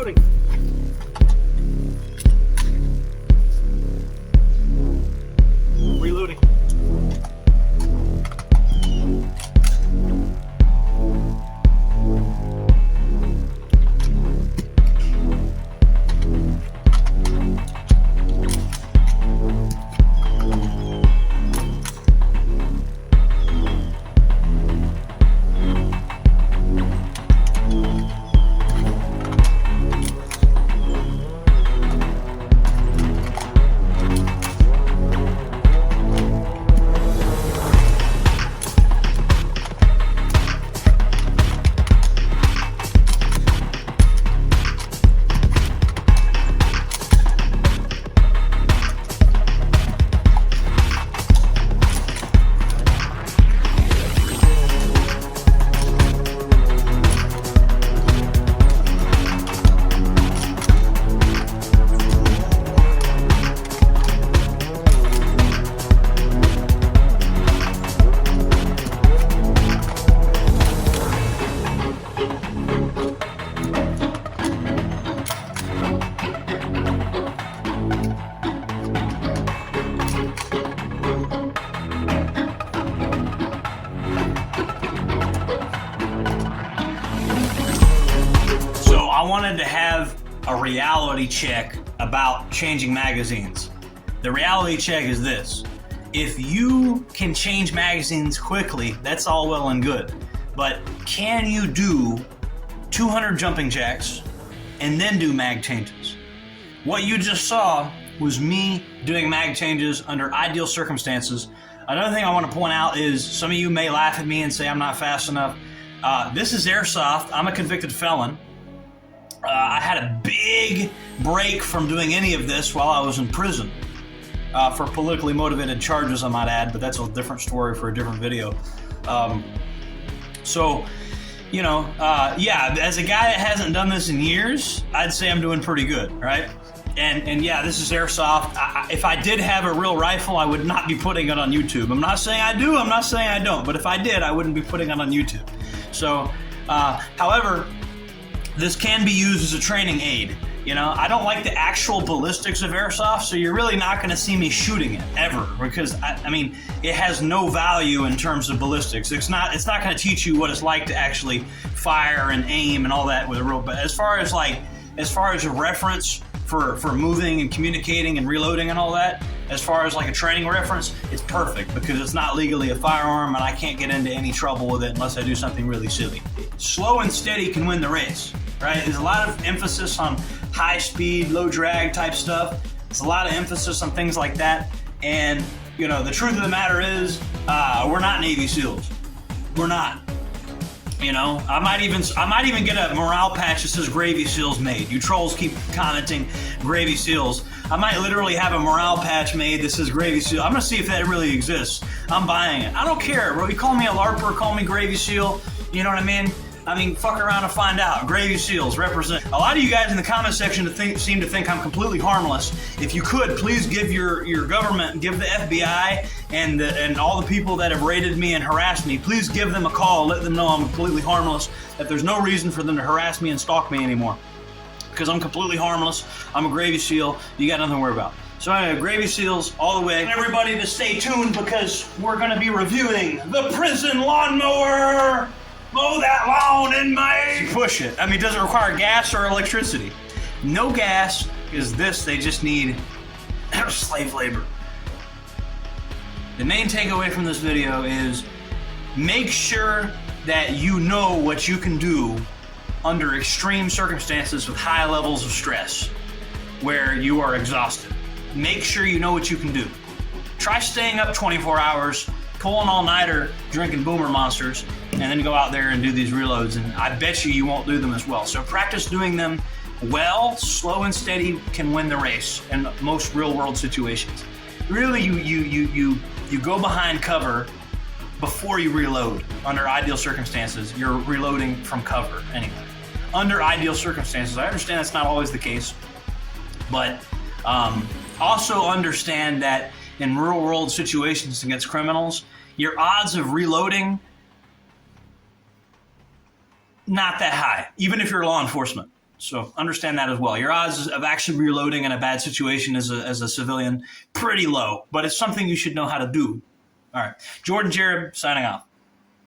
Reloading. Reloading. I wanted to have a reality check about changing magazines. The reality check is this. If you can change magazines quickly, that's all well and good. But can you do 200 jumping jacks and then do mag changes? What you just saw was me doing mag changes under ideal circumstances. Another thing I want to point out is some of you may laugh at me and say I'm not fast enough. This is Airsoft. I'm a convicted felon. I had a big break from doing any of this while I was in prison for politically motivated charges, I might add, but that's a different story for a different video. Yeah, as a guy that hasn't done this in years, I'd say I'm doing pretty good, right? And yeah, this is Airsoft. If I did have a real rifle, I would not be putting it on YouTube. I'm not saying I do, I'm not saying I don't, but if I did, I wouldn't be putting it on YouTube. So, however, this can be used as a training aid. You know, I don't like the actual ballistics of Airsoft, so you're really not going to see me shooting it ever, because I mean, it has no value in terms of ballistics. It's not going to teach you what it's like to actually fire and aim and all that with a real. But as far as a reference for moving and communicating and reloading and all that, as far as like a training reference, it's perfect because it's not legally a firearm and I can't get into any trouble with it unless I do something really silly. Slow and steady can win the race, right? There's a lot of emphasis on high speed, low drag type stuff. There's a lot of emphasis on things like that. And, you know, the truth of the matter is, we're not Navy SEALs. We're not. You know, I might even get a morale patch that says Gravy Seals made. You trolls keep commenting Gravy Seals. I might literally have a morale patch made that says Gravy Seal. I'm gonna see if that really exists. I'm buying it. I don't care, bro. You call me a LARPer, call me Gravy Seal. You know what I mean? Fuck around and find out. Gravy Seals represent. A lot of you guys in the comment section seem to think I'm completely harmless. If you could, please give your government, give the FBI and all the people that have raided me and harassed me, please give them a call. Let them know I'm completely harmless, that there's no reason for them to harass me and stalk me anymore. Because I'm completely harmless. I'm a Gravy Seal. You got nothing to worry about. So anyway, Gravy Seals all the way. And everybody to stay tuned because we're going to be reviewing the prison lawnmower. Mow that lawn in May. Push it. I mean, it doesn't require gas or electricity. No gas, because they just need slave labor. The main takeaway from this video is make sure that you know what you can do under extreme circumstances with high levels of stress, where you are exhausted. Make sure you know what you can do. Try staying up 24 hours, pull an all-nighter, drinking Boomer Monsters, and then go out there and do these reloads, and I bet you won't do them as well. So practice doing them well. Slow and steady can win the race in most real-world situations. Really, you go behind cover before you reload. Under ideal circumstances, you're reloading from cover anyway. Under ideal circumstances, I understand that's not always the case, but also understand that in real-world situations against criminals, your odds of reloading, not that high, even if you're law enforcement. So understand that as well. Your odds of actually reloading in a bad situation as a civilian, pretty low, but it's something you should know how to do. All right. Jordan Jared signing off.